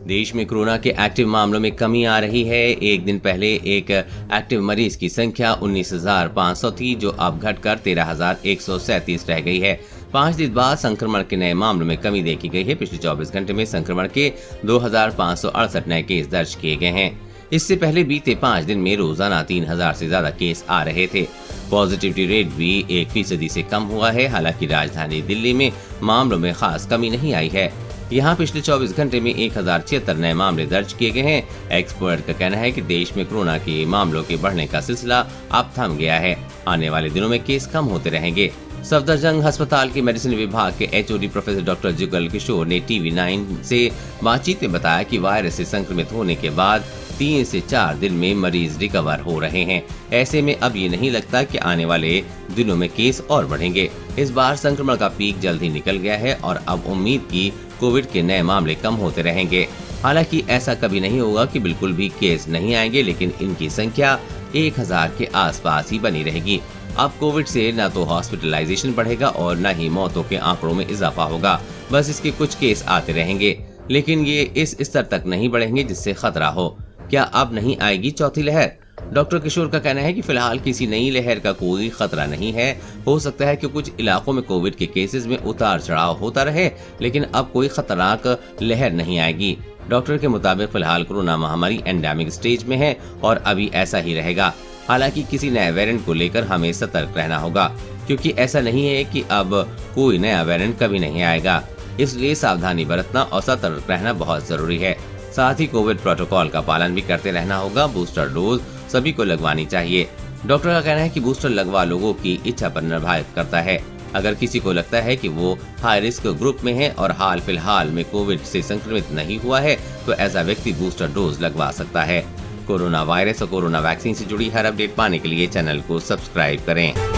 देश में कोरोना के एक्टिव मामलों में कमी आ रही है। एक दिन पहले एक एक्टिव मरीज की संख्या 19,500 थी, जो अब घटकर 13,137 रह गई है। 5 दिन बाद संक्रमण के नए मामलों में कमी देखी गई है। पिछले 24 घंटे में संक्रमण के 2,568 नए केस दर्ज किए गए हैं। इससे पहले बीते 5 दिन में रोजाना 3,000 से ज्यादा केस आ रहे थे। पॉजिटिविटी रेट भी 1% से कम हुआ है। हालांकि राजधानी दिल्ली में मामलों में खास कमी नहीं आई है। यहाँ पिछले 24 घंटे में 1076 नए मामले दर्ज किए गए हैं। एक्सपर्ट का कहना है कि देश में कोरोना के मामलों के बढ़ने का सिलसिला अब थम गया है। आने वाले दिनों में केस कम होते रहेंगे। सफदरजंग अस्पताल के मेडिसिन विभाग के HOD professor doctor Jugal Kishore ने TV9 से बातचीत में बताया कि वायरस से संक्रमित होने के बाद 3 से 4 दिन में मरीज रिकवर हो रहे हैं। ऐसे में अब ये नहीं लगता कि आने वाले दिनों में केस और बढ़ेंगे। इस बार संक्रमण का पीक जल्द ही निकल गया है और अब उम्मीद की कोविड के नए मामले कम होते रहेंगे। हालांकि ऐसा कभी नहीं होगा कि बिल्कुल भी केस नहीं आएंगे, लेकिन इनकी संख्या 1000 के आसपास ही बनी रहेगी। अब कोविड से न तो हॉस्पिटलाइजेशन बढ़ेगा और न ही मौतों के आंकड़ों में इजाफा होगा। बस इसके कुछ केस आते रहेंगे, लेकिन ये इस स्तर तक नहीं बढ़ेंगे जिससे खतरा हो। क्या अब नहीं आएगी चौथी लहर? डॉक्टर किशोर का कहना है कि फिलहाल किसी नई लहर का कोई खतरा नहीं है। हो सकता है कि कुछ इलाकों में कोविड के केसेस में उतार चढ़ाव होता रहे, लेकिन अब कोई खतरनाक लहर नहीं आएगी। डॉक्टर के मुताबिक फिलहाल कोरोना महामारी एंडेमिक स्टेज में है और अभी ऐसा ही रहेगा। हालांकि किसी नए वेरिएंट को लेकर हमें सतर्क रहना होगा, क्योंकि ऐसा नहीं है कि अब कोई नया वेरिएंट कभी नहीं आएगा। इसलिए सावधानी बरतना और सतर्क रहना बहुत जरूरी है। साथ ही कोविड प्रोटोकॉल का पालन भी करते रहना होगा। बूस्टर डोज सभी को लगवानी चाहिए। डॉक्टर का कहना है कि बूस्टर लगवा लोगों की इच्छा पर निर्भर करता है। अगर किसी को लगता है कि वो हाई रिस्क ग्रुप में है और हाल फिलहाल में कोविड से संक्रमित नहीं हुआ है, तो ऐसा व्यक्ति बूस्टर डोज लगवा सकता है। कोरोना वायरस और कोरोना वैक्सीन से जुड़ी हर अपडेट पाने के लिए चैनल को सब्सक्राइब करें।